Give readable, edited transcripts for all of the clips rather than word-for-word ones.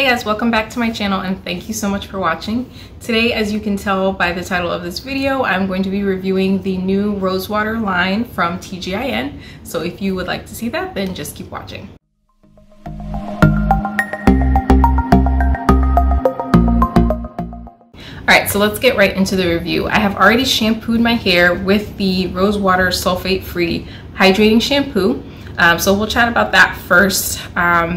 Hey guys, welcome back to my channel and thank you so much for watching. Today, as you can tell by the title of this video, I'm going to be reviewing the new Rosewater line from TGIN. So if you would like to see that, then just keep watching. Alright, so let's get right into the review. I have already shampooed my hair with the Rosewater sulfate-free hydrating shampoo. So we'll chat about that first,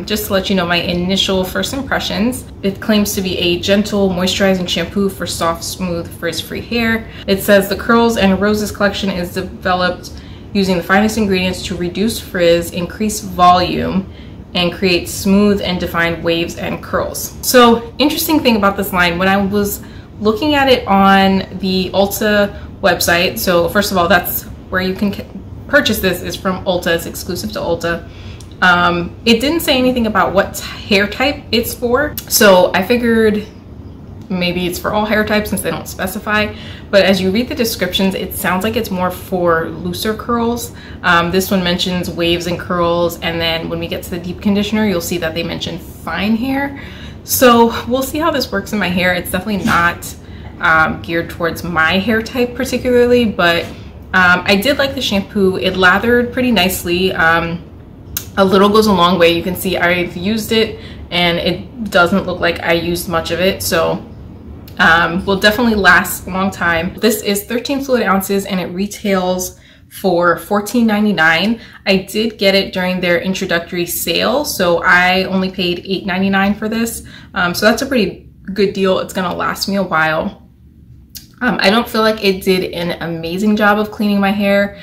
just to let you know my initial first impressions. It claims to be a gentle moisturizing shampoo for soft, smooth, frizz-free hair. It says the Curls and Roses collection is developed using the finest ingredients to reduce frizz, increase volume, and create smooth and defined waves and curls. So interesting thing about this line, when I was looking at it on the Ulta website, so first of all, that's where you can purchase this, is from Ulta. It's exclusive to Ulta. It didn't say anything about what hair type it's for, so I figured maybe it's for all hair types since they don't specify. But as you read the descriptions, it sounds like it's more for looser curls. This one mentions waves and curls, and then when we get to the deep conditioner, you'll see that they mention fine hair. So we'll see how this works in my hair. It's definitely not geared towards my hair type particularly, but I did like the shampoo. It lathered pretty nicely. A little goes a long way. You can see I've used it and it doesn't look like I used much of it. So will definitely last a long time. This is 13 fluid ounces and it retails for $14.99. I did get it during their introductory sale, so I only paid $8.99 for this. So that's a pretty good deal. It's gonna last me a while. I don't feel like it did an amazing job of cleaning my hair.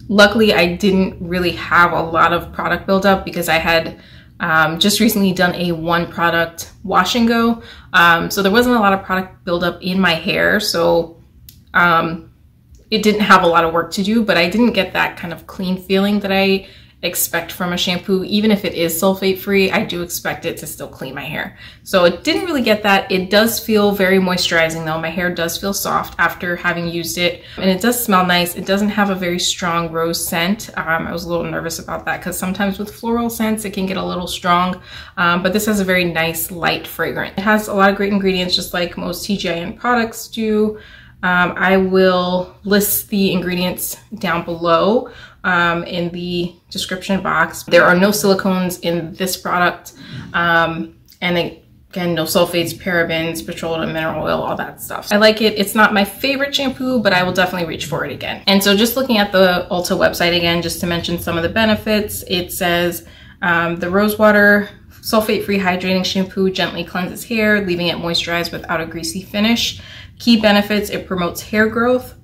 Luckily, I didn't really have a lot of product buildup because I had just recently done a one product wash and go. So there wasn't a lot of product buildup in my hair. So it didn't have a lot of work to do, but I didn't get that kind of clean feeling that I expect from a shampoo. Even if it is sulfate free, I do expect it to still clean my hair. So it didn't really get that. It does feel very moisturizing though. My hair does feel soft after having used it, and it does smell nice. It doesn't have a very strong rose scent. I was a little nervous about that because sometimes with floral scents, it can get a little strong, but this has a very nice light fragrance. It has a lot of great ingredients, just like most TGIN products do. I will list the ingredients down below in the description box. There are no silicones in this product, and again, no sulfates, parabens, petroleum, mineral oil, all that stuff. I like it. It's not my favorite shampoo, but I will definitely reach for it again. And so just looking at the Ulta website again, just to mention some of the benefits, it says the Rosewater sulfate-free hydrating shampoo gently cleanses hair, leaving it moisturized without a greasy finish. Key benefits: it promotes hair growth,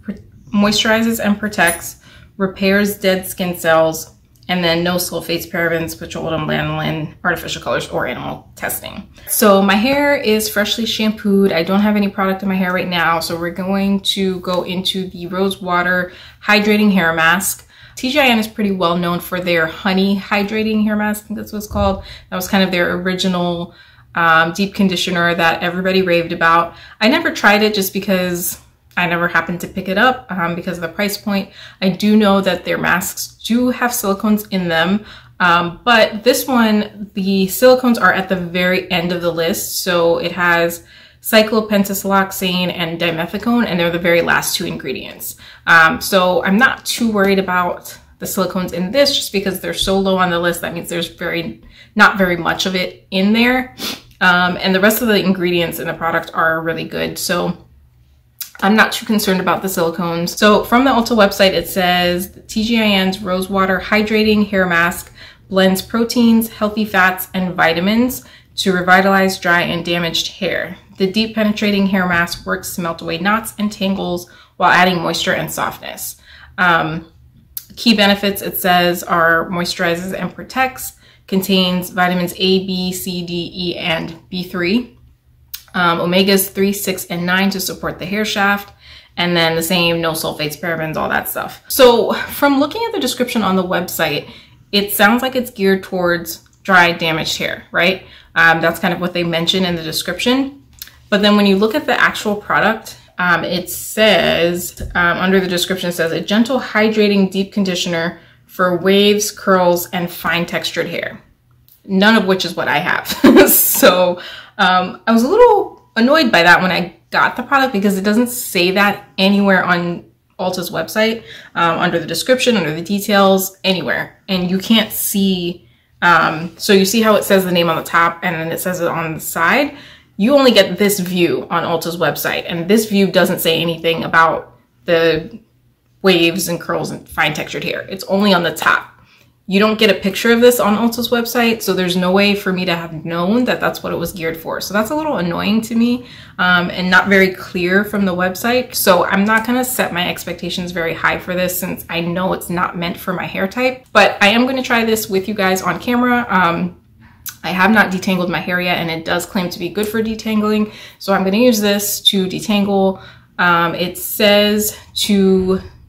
moisturizes and protects, repairs dead skin cells, and then no sulfates, parabens, petroleum, lanolin, artificial colors, or animal testing. So my hair is freshly shampooed. I don't have any product in my hair right now, so we're going to go into the Rosewater Hydrating Hair Mask. TGIN is pretty well known for their honey hydrating hair mask. I think that's what it's called. That was kind of their original deep conditioner that everybody raved about. I never tried it just because I never happened to pick it up because of the price point. I do know that their masks do have silicones in them, but this one, the silicones are at the very end of the list. So it has cyclopentasiloxane and dimethicone, and they're the very last two ingredients. So I'm not too worried about the silicones in this just because they're so low on the list. That means there's not very much of it in there. And the rest of the ingredients in the product are really good. So I'm not too concerned about the silicones. So from the Ulta website, it says TGIN's Rosewater Hydrating Hair Mask blends proteins, healthy fats, and vitamins to revitalize dry and damaged hair. The deep penetrating hair mask works to melt away knots and tangles while adding moisture and softness. Key benefits, it says, are moisturizes and protects, contains vitamins A, B, C, D, E, and B3. Omegas 3, 6, and 9 to support the hair shaft, and then the same, no sulfates, parabens, all that stuff. So from looking at the description on the website, it sounds like it's geared towards dry, damaged hair, right? That's kind of what they mention in the description. But then when you look at the actual product, it says, under the description, it says a gentle hydrating deep conditioner for waves, curls, and fine textured hair. none of which is what I have. So I was a little annoyed by that when I got the product, because it doesn't say that anywhere on Ulta's website, under the description, under the details, anywhere. And you can't see, so you see how it says the name on the top and then it says it on the side. You only get this view on Ulta's website, and this view doesn't say anything about the waves and curls and fine textured hair. It's only on the top. You don't get a picture of this on Ulta's website, so there's no way for me to have known that that's what it was geared for. So that's a little annoying to me, and not very clear from the website. So I'm not gonna set my expectations very high for this, since I know it's not meant for my hair type. But I am gonna try this with you guys on camera. I have not detangled my hair yet, and it does claim to be good for detangling. So I'm gonna use this to detangle. It says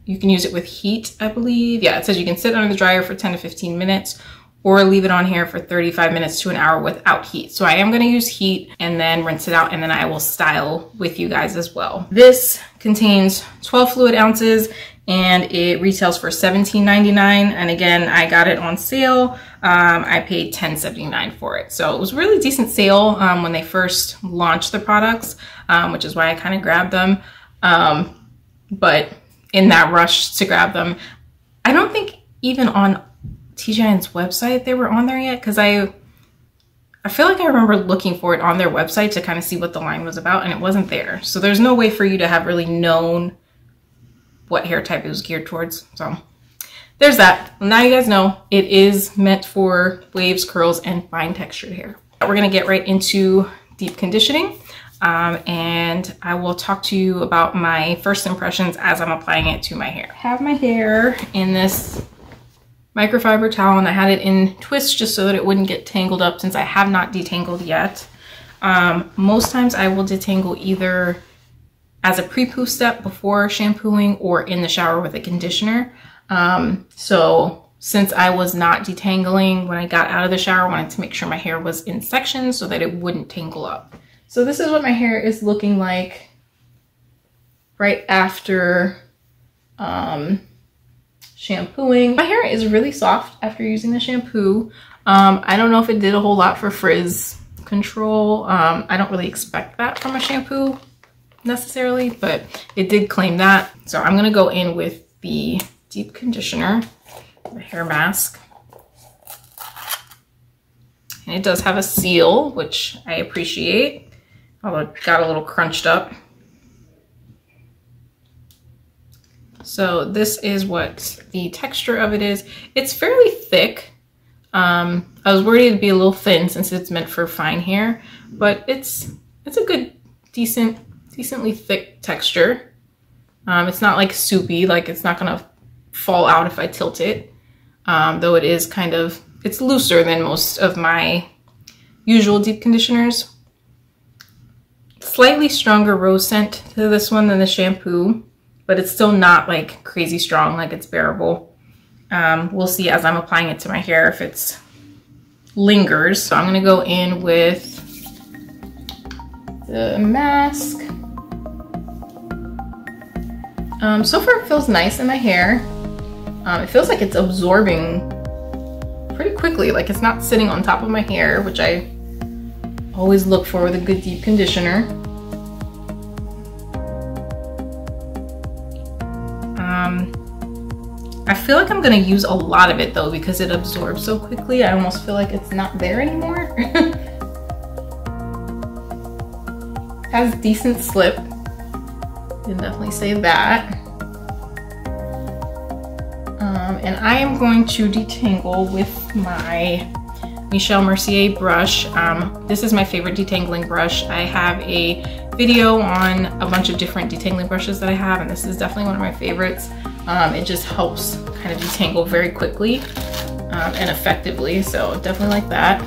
you can use it with heat, I believe. Yeah, it says you can sit under the dryer for 10 to 15 minutes or leave it on here for 35 minutes to an hour without heat. So I am gonna use heat and then rinse it out, and then I will style with you guys as well. This contains 12 fluid ounces and it retails for $17.99. And again, I got it on sale. I paid $10.79 for it. So it was a really decent sale when they first launched the products, which is why I kind of grabbed them. But in that rush to grab them, I don't think even on TGI's website they were on there yet, because I feel like I remember looking for it on their website to kind of see what the line was about, and it wasn't there. So there's no way for you to have really known what hair type it was geared towards. So there's that. Well, now you guys know it is meant for waves, curls, and fine textured hair. We're gonna get right into deep conditioning. And I will talk to you about my first impressions as I'm applying it to my hair. I have my hair in this microfiber towel, and I had it in twists just so that it wouldn't get tangled up, since I have not detangled yet. Most times I will detangle either as a pre-poo step before shampooing or in the shower with a conditioner. So since I was not detangling when I got out of the shower, I wanted to make sure my hair was in sections so that it wouldn't tangle up. So this is what my hair is looking like right after shampooing. My hair is really soft after using the shampoo. I don't know if it did a whole lot for frizz control. I don't really expect that from a shampoo necessarily, but it did claim that. So I'm gonna go in with the deep conditioner, the hair mask. And it does have a seal, which I appreciate. Although it got a little crunched up. So this is what the texture of it is. It's fairly thick. I was worried it'd be a little thin since it's meant for fine hair, but it's a good, decently thick texture. It's not like soupy, like it's not gonna fall out if I tilt it. Though it is kind of, it's looser than most of my usual deep conditioners. Slightly stronger rose scent to this one than the shampoo, but it's still not like crazy strong, like it's bearable. We'll see as I'm applying it to my hair if it's lingers. So I'm gonna go in with the mask. So far it feels nice in my hair. It feels like it's absorbing pretty quickly, like it's not sitting on top of my hair, which I always look for with a good deep conditioner. I feel like I'm gonna use a lot of it though, because it absorbs so quickly. I almost feel like it's not there anymore. Has decent slip. Can definitely say that. And I am going to detangle with my Michelle Mercier brush. This is my favorite detangling brush. I have a video on a bunch of different detangling brushes that I have, and this is definitely one of my favorites. It just helps kind of detangle very quickly and effectively, so definitely like that.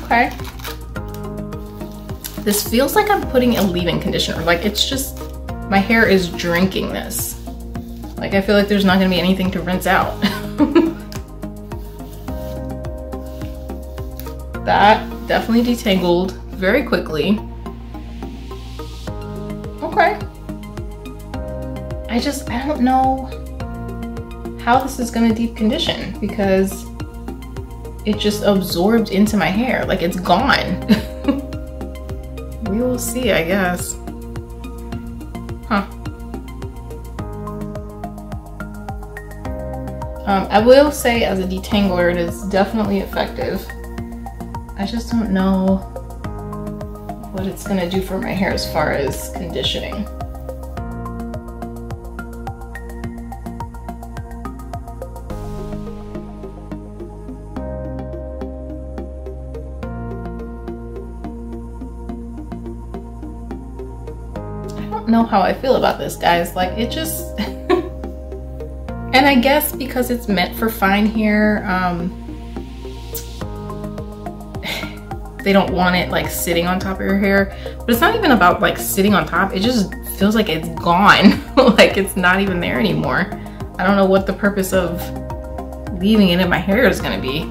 Okay. This feels like I'm putting a leave-in conditioner. Like it's just, my hair is drinking this. Like I feel like there's not gonna be anything to rinse out. That definitely detangled very quickly. Okay. I don't know how this is gonna deep condition, because it just absorbed into my hair. Like it's gone. We will see, I guess. Huh. I will say as a detangler, it is definitely effective. I just don't know what it's gonna do for my hair as far as conditioning. I don't know how I feel about this, guys. Like it just and I guess because it's meant for fine hair, they don't want it like sitting on top of your hair. But it's not even about like sitting on top. It just feels like it's gone. Like it's not even there anymore. I don't know what the purpose of leaving it in my hair is gonna be.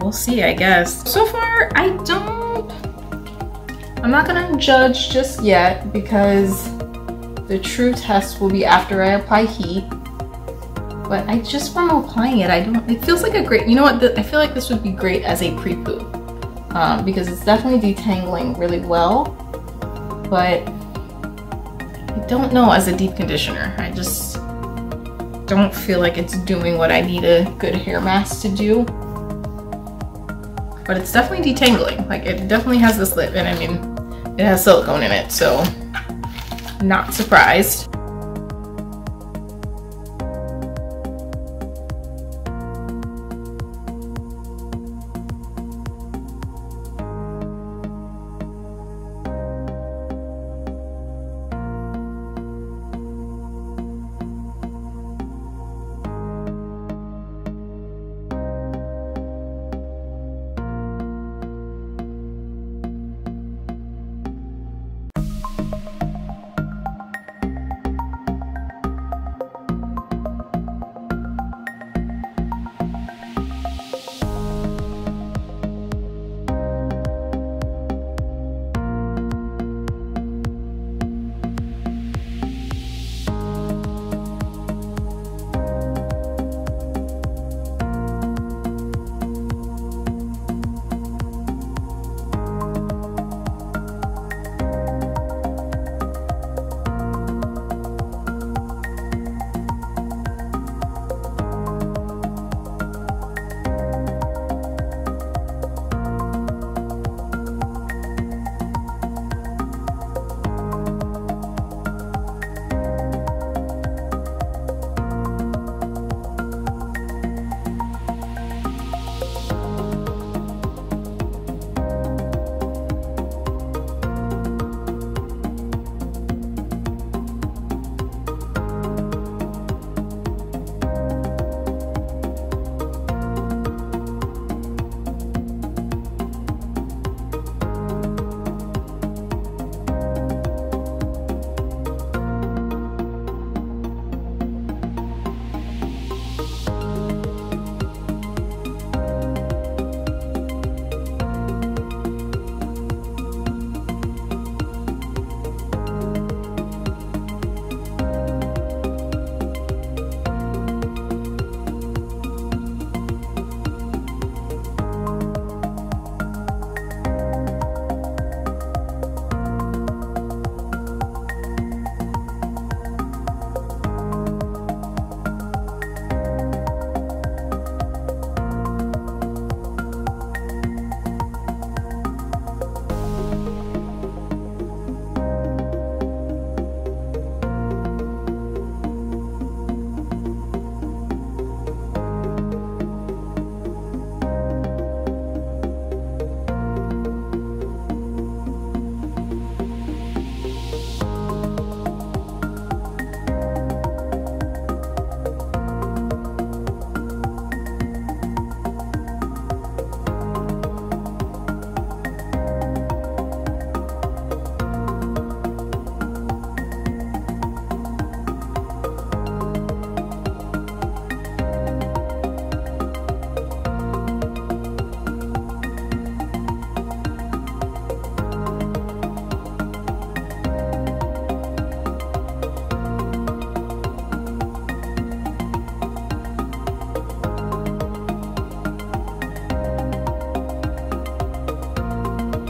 We'll see, I guess. So far, I'm not gonna judge just yet because the true test will be after I apply heat. But I just from applying it, it feels like a great, you know what, I feel like this would be great as a pre-poo. Because it's definitely detangling really well. But I don't know as a deep conditioner. I just don't feel like it's doing what I need a good hair mask to do. But it's definitely detangling. Like it definitely has this lip, and I mean, it has silicone in it, so not surprised.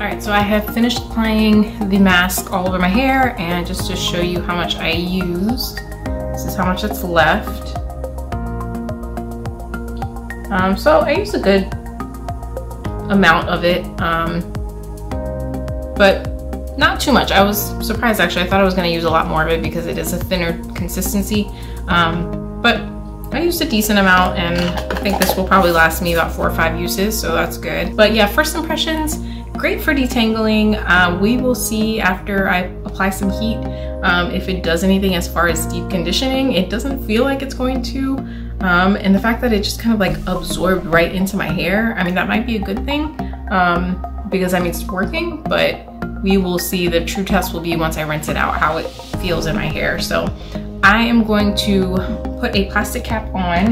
Alright, so I have finished applying the mask all over my hair, and just to show you how much I used, this is how much it's left. So I used a good amount of it, but not too much. I was surprised actually. I thought I was going to use a lot more of it because it is a thinner consistency, but I used a decent amount, and I think this will probably last me about 4 or 5 uses, so that's good. But yeah, first impressions, great for detangling. We will see after I apply some heat if it does anything as far as deep conditioning. It doesn't feel like it's going to, and the fact that it just kind of like absorbed right into my hair, I mean, that might be a good thing because that means it's working, but we will see. The true test will be once I rinse it out, how it feels in my hair. So I am going to put a plastic cap on. I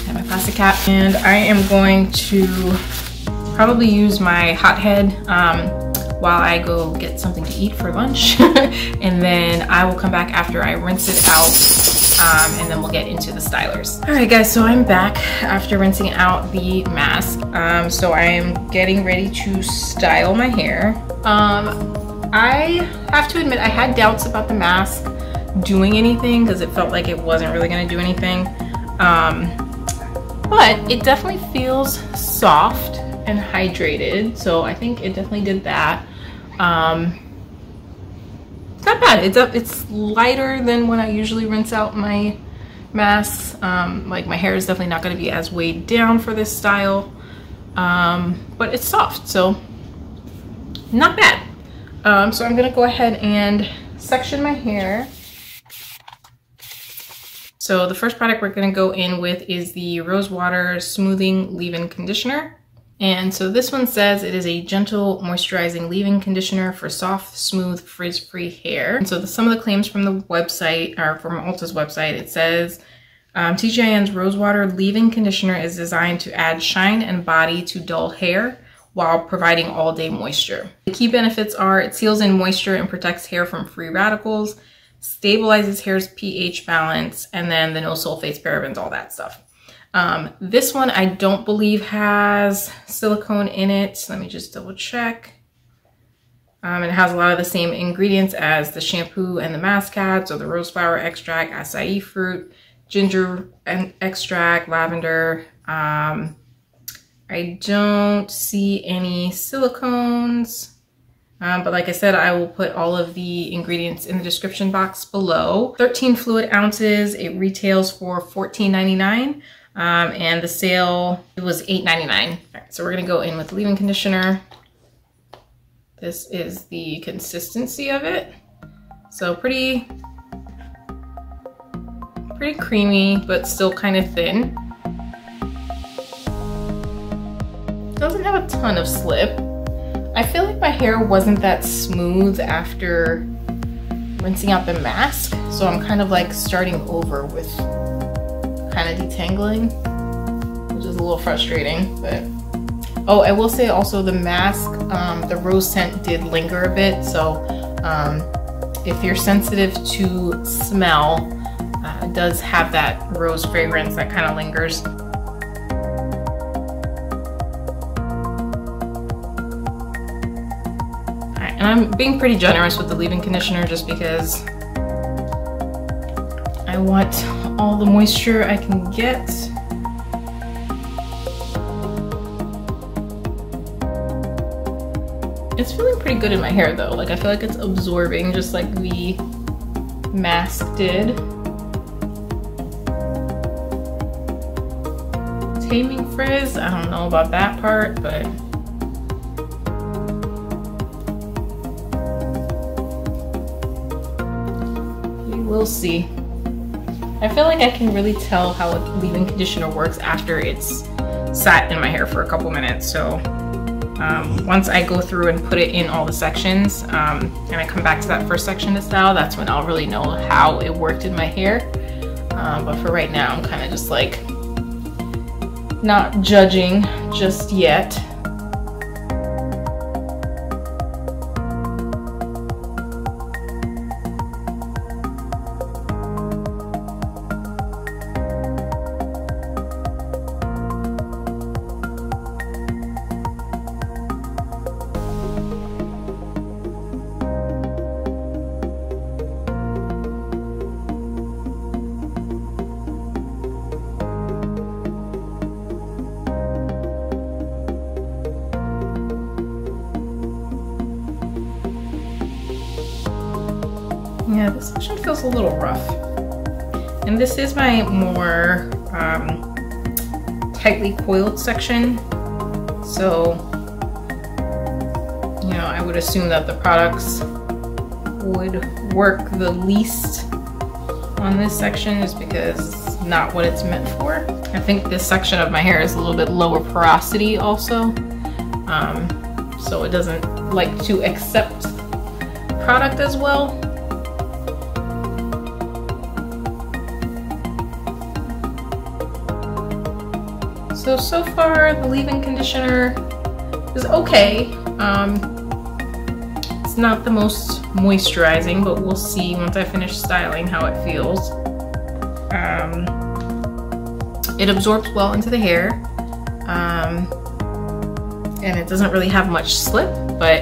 have my plastic cap, and I am going to probably use my hot head while I go get something to eat for lunch. And then I will come back after I rinse it out, and then we'll get into the stylers. All right guys, so I'm back after rinsing out the mask. So I am getting ready to style my hair. I have to admit I had doubts about the mask doing anything because it felt like it wasn't really going to do anything, but it definitely feels soft and hydrated, so I think it definitely did that. It's not bad. It's lighter than when I usually rinse out my masks. Like my hair is definitely not going to be as weighed down for this style, but it's soft, so not bad. So I'm gonna go ahead and section my hair. So the first product we're gonna go in with is the Rose Water Smoothing Leave-In Conditioner. And so this one says it is a gentle moisturizing leave-in conditioner for soft, smooth, frizz-free hair. And so some of the claims from the website, or from Ulta's website, it says TGIN's Rose Water Leave-In Conditioner is designed to add shine and body to dull hair while providing all-day moisture. The key benefits are it seals in moisture and protects hair from free radicals, stabilizes hair's pH balance, and then the no sulfates, parabens, all that stuff. This one I don't believe has silicone in it. Let me just double check. It has a lot of the same ingredients as the shampoo and the mask had. So the rose flower extract, acai fruit, ginger extract, lavender. I don't see any silicones. But like I said, I will put all of the ingredients in the description box below. 13 fluid ounces. It retails for $14.99. And the sale, it was $8.99. All right, so we're gonna go in with leave-in conditioner. This is the consistency of it. So pretty creamy, but still kind of thin. Doesn't have a ton of slip. I feel like my hair wasn't that smooth after rinsing out the mask, so I'm kind of like starting over with kind of detangling, which is a little frustrating. But oh, I will say also the mask, the rose scent did linger a bit, so if you're sensitive to smell, it does have that rose fragrance that kind of lingers. And I'm being pretty generous with the leave-in conditioner just because I want all the moisture I can get. It's feeling pretty good in my hair though. Like I feel like it's absorbing just like the mask did. Taming frizz, I don't know about that part, but we'll see. I feel like I can really tell how a leave-in conditioner works after it's sat in my hair for a couple minutes. So once I go through and put it in all the sections and I come back to that first section to style, that's when I'll really know how it worked in my hair. But for right now, I'm kind of just like not judging just yet. Yeah, this section feels a little rough. And this is my more tightly coiled section. So, you know, I would assume that the products would work the least on this section just because it's not what it's meant for. I think this section of my hair is a little bit lower porosity also. So it doesn't like to accept product as well. So far the leave-in conditioner is okay. It's not the most moisturizing, but we'll see once I finish styling how it feels. It absorbs well into the hair, and it doesn't really have much slip, but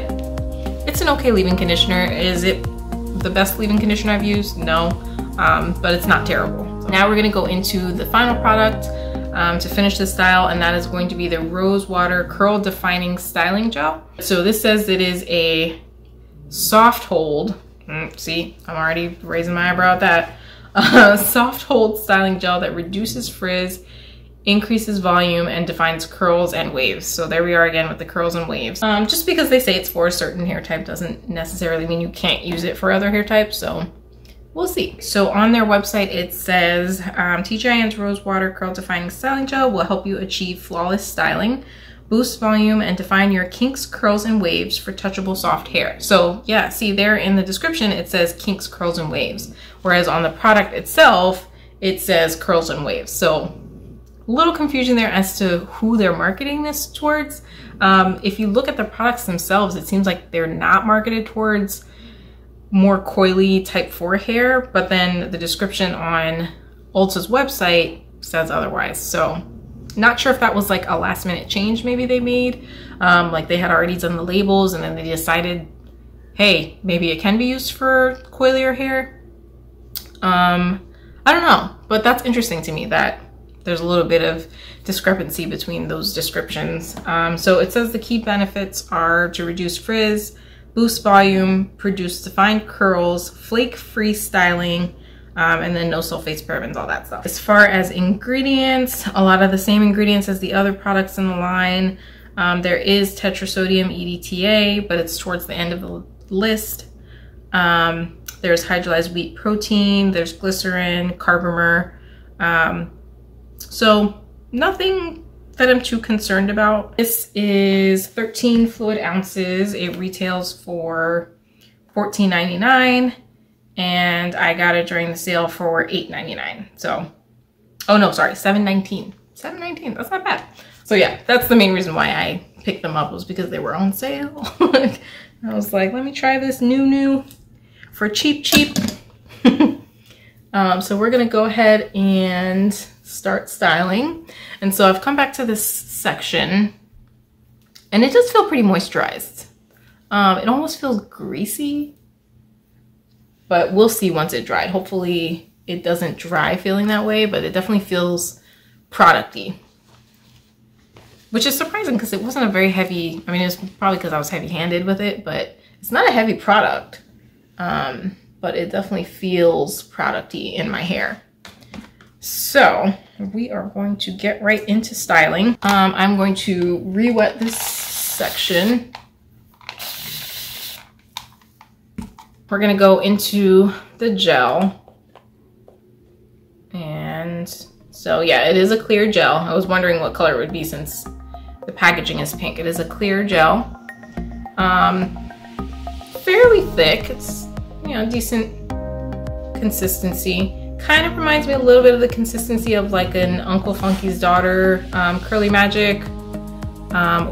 it's an okay leave-in conditioner. Is it the best leave-in conditioner I've used? No, but it's not terrible. Now we're gonna go into the final product to finish the style, and that is going to be the Rose Water Curl Defining Styling Gel. So this says it is a soft hold. See, I'm already raising my eyebrow at that. Soft hold styling gel that reduces frizz, increases volume, and defines curls and waves. So there we are again with the curls and waves. Just because they say it's for a certain hair type doesn't necessarily mean you can't use it for other hair types, so we'll see. So on their website it says, TGIN's Rose Water Curl Defining Styling Gel will help you achieve flawless styling, boost volume, and define your kinks, curls, and waves for touchable soft hair. So yeah, see there in the description it says kinks, curls, and waves, whereas on the product itself it says curls and waves. So a little confusion there as to who they're marketing this towards. If you look at the products themselves, it seems like they're not marketed towards more coily type 4 hair, but then the description on Ulta's website says otherwise. So not sure if that was like a last minute change maybe they made. Like they had already done the labels and then they decided, hey, maybe it can be used for coilier hair. I don't know, but that's interesting to me that there's a little bit of discrepancy between those descriptions. So it says the key benefits are to reduce frizz, boost volume, produce defined curls, flake-free styling, and then no sulfates, parabens, all that stuff. As far as ingredients, a lot of the same ingredients as the other products in the line. There is tetrasodium EDTA, but it's towards the end of the list. There's hydrolyzed wheat protein, there's glycerin, carbomer. So nothing that I'm too concerned about. This is 13 fluid ounces. It retails for $14.99 and I got it during the sale for $8.99. So, oh no, sorry, $7.19. $7.19, that's not bad. So yeah, that's the main reason why I picked them up, was because they were on sale. I was like, let me try this new for cheap. So we're gonna go ahead and start styling. And so I've come back to this section and it does feel pretty moisturized. It almost feels greasy, but we'll see once it dried. Hopefully it doesn't dry feeling that way, but it definitely feels producty, which is surprising because it wasn't a very heavy, I mean, it's probably because I was heavy-handed with it, but it's not a heavy product. But it definitely feels producty in my hair. So we are going to get right into styling. I'm going to re-wet this section. We're gonna go into the gel. And so yeah, it is a clear gel. I was wondering what color it would be since the packaging is pink. It is a clear gel. Fairly thick. It's, you know, decent consistency. Kind of reminds me a little bit of the consistency of like an Uncle Funky's Daughter Curly Magic,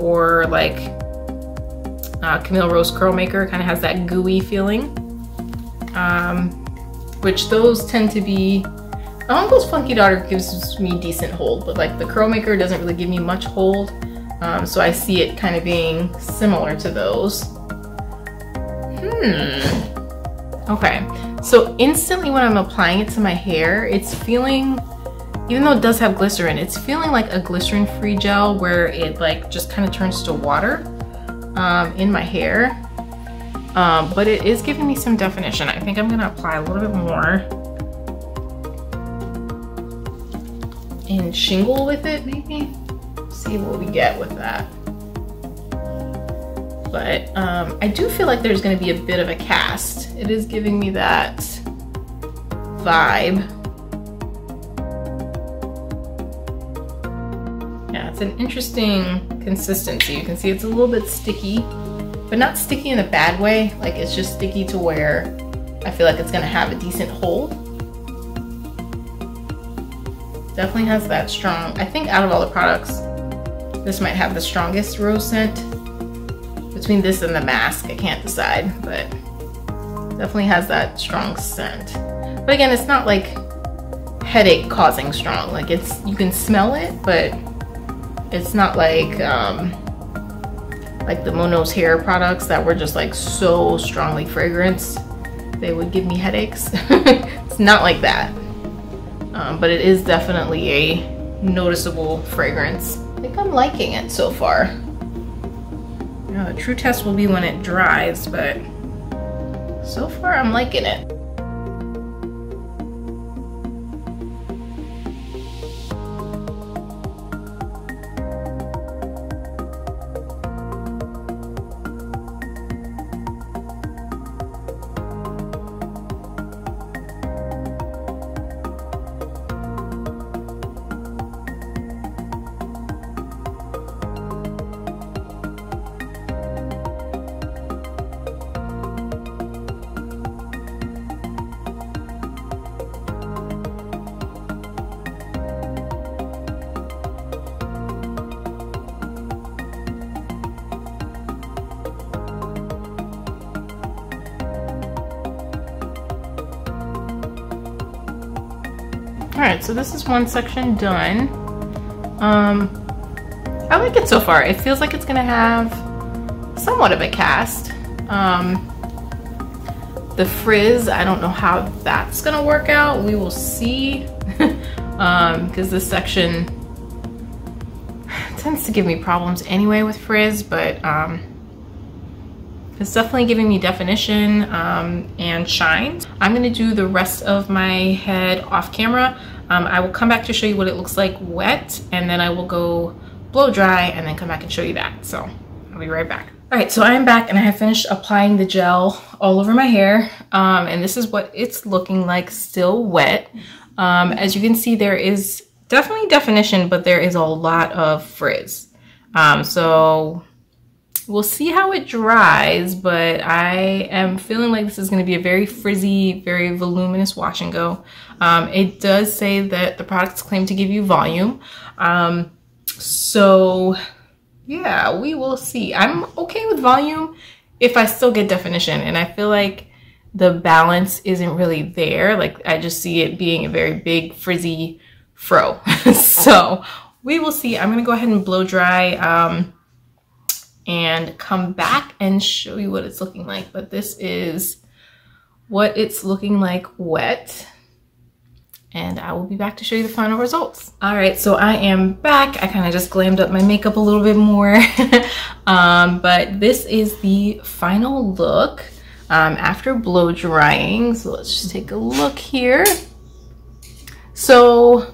or like Camille Rose Curl Maker. Kind of has that gooey feeling, which those tend to be. Uncle's Funky Daughter gives me decent hold, but like the Curl Maker doesn't really give me much hold, so I see it kind of being similar to those. Okay, so instantly when I'm applying it to my hair, it's feeling, even though it does have glycerin, it's feeling like a glycerin-free gel where it like just kind of turns to water in my hair. but it is giving me some definition. I think I'm gonna apply a little bit more and shingle with it, maybe. See what we get with that. But I do feel like there's gonna be a bit of a cast. It is giving me that vibe. Yeah, it's an interesting consistency. You can see it's a little bit sticky, but not sticky in a bad way. Like, it's just sticky to where I feel like it's gonna have a decent hold. Definitely has that strong, I think out of all the products, this might have the strongest rose scent. Between this and the mask, I can't decide, but definitely has that strong scent. But again, it's not like headache causing strong. Like, it's, you can smell it, but it's not like the Mono's hair products that were just like so strongly fragranced they would give me headaches. It's not like that. But it is definitely a noticeable fragrance. I think I'm liking it so far. You know, the true test will be when it dries, but so far I'm liking it. Alright, so this is one section done. I like it so far. It feels like it's gonna have somewhat of a cast. The frizz, I don't know how that's gonna work out. We will see. Because this section tends to give me problems anyway with frizz, but it's definitely giving me definition and shine. I'm gonna do the rest of my head off camera. I will come back to show you what it looks like wet, and then I will go blow dry and then come back and show you that. So I'll be right back. All right, so I am back and I have finished applying the gel all over my hair. And this is what it's looking like still wet. As you can see, there is definitely definition, but there is a lot of frizz. So we'll see how it dries, but I am feeling like this is going to be a very frizzy, very voluminous wash and go. It does say that the products claim to give you volume. So yeah, we will see. I'm okay with volume if I still get definition, and I feel like the balance isn't really there. Like, I just see it being a very big frizzy fro. So we will see. I'm going to go ahead and blow dry and come back and show you what it's looking like. But this is what it's looking like wet, and I will be back to show you the final results. All right, so I am back. I kind of just glammed up my makeup a little bit more. But this is the final look after blow drying. So let's just take a look here. So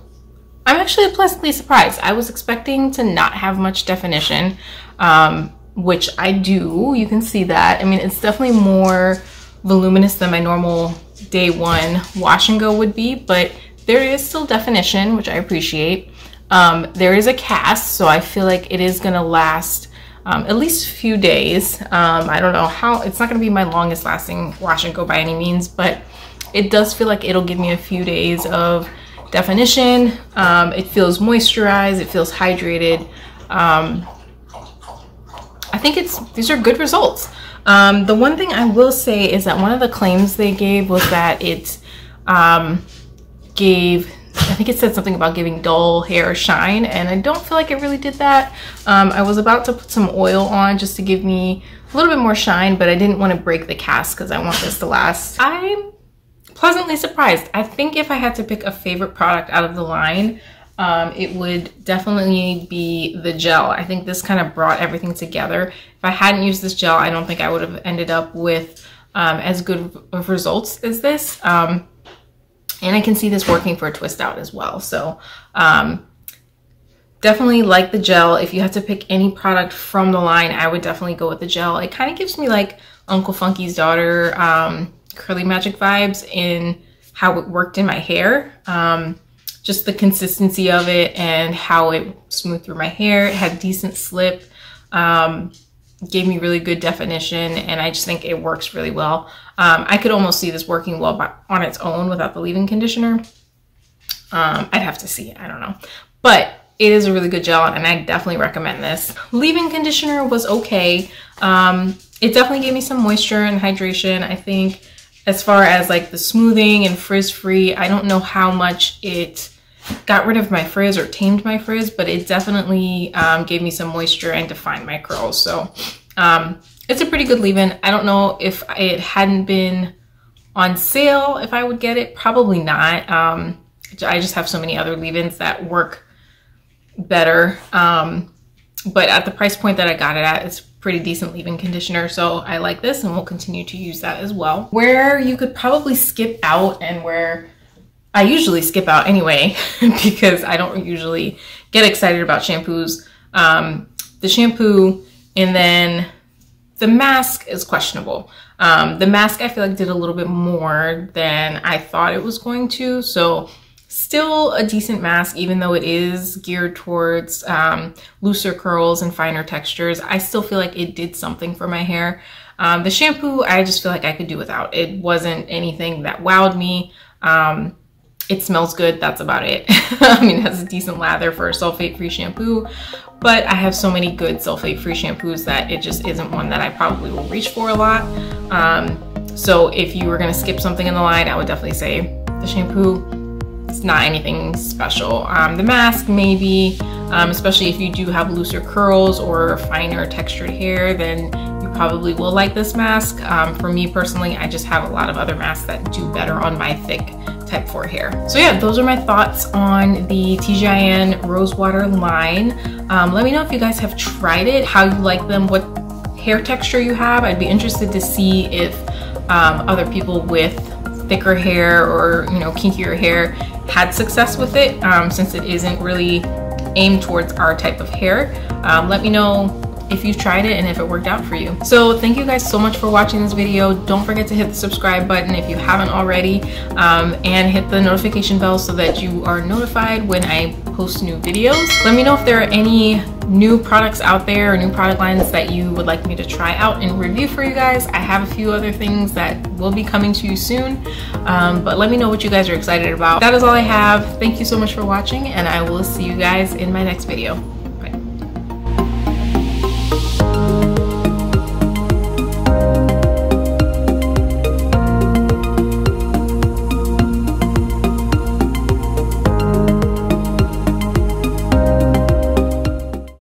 I'm actually pleasantly surprised. I was expecting to not have much definition, which I do. You can see that. I mean, it's definitely more voluminous than my normal day one wash and go would be, but there is still definition, which I appreciate. There is a cast, so I feel like it is gonna last at least a few days. I don't know how, it's not gonna be my longest lasting wash and go by any means, but it does feel like it'll give me a few days of definition. It feels moisturized, it feels hydrated. I think these are good results. The one thing I will say is that one of the claims they gave was that it I think it said something about giving dull hair shine, and I don't feel like it really did that. I was about to put some oil on just to give me a little bit more shine, but I didn't want to break the cast because I want this to last. I'm pleasantly surprised. I think if I had to pick a favorite product out of the line, it would definitely be the gel. I think this kind of brought everything together. If I hadn't used this gel, I don't think I would have ended up with as good of results as this. And I can see this working for a twist out as well. So definitely like the gel. If you have to pick any product from the line, I would definitely go with the gel. It kind of gives me like Uncle Funky's Daughter Curly Magic vibes in how it worked in my hair. Just the consistency of it and how it smoothed through my hair. It had decent slip, gave me really good definition, and I just think it works really well. I could almost see this working well on its own without the leave-in conditioner. I'd have to see, I don't know. But it is a really good gel, and I definitely recommend this. Leave-in conditioner was okay. It definitely gave me some moisture and hydration. I think as far as like the smoothing and frizz-free, I don't know how much it got rid of my frizz or tamed my frizz, but it definitely gave me some moisture and defined my curls. So it's a pretty good leave-in. I don't know if it hadn't been on sale, if I would get it. Probably not. I just have so many other leave-ins that work better. But at the price point that I got it at, it's pretty decent leave-in conditioner. So I like this and will continue to use that as well. Where you could probably skip out, and where I usually skip out anyway, because I don't usually get excited about shampoos. The shampoo, and then the mask is questionable. The mask I feel like did a little bit more than I thought it was going to. So still a decent mask, even though it is geared towards looser curls and finer textures. I still feel like it did something for my hair. The shampoo, I just feel like I could do without. It wasn't anything that wowed me. It smells good, that's about it. I mean, it has a decent lather for a sulfate-free shampoo, but I have so many good sulfate-free shampoos that it just isn't one that I probably will reach for a lot. So if you were gonna skip something in the line, I would definitely say the shampoo. It's not anything special. The mask, maybe, especially if you do have looser curls or finer textured hair, then you probably will like this mask. For me personally, I just have a lot of other masks that do better on my thick type 4 hair. So yeah, those are my thoughts on the TGIN Rosewater line. Let me know if you guys have tried it, how you like them, what hair texture you have. I'd be interested to see if other people with thicker hair or, you know, kinkier hair had success with it, since it isn't really aimed towards our type of hair. Let me know if you've tried it and if it worked out for you. So thank you guys so much for watching this video. Don't forget to hit the subscribe button if you haven't already, and hit the notification bell so that you are notified when I post new videos. Let me know if there are any new products out there or new product lines that you would like me to try out and review for you guys. I have a few other things that will be coming to you soon, but let me know what you guys are excited about. That is all I have. Thank you so much for watching, and I will see you guys in my next video.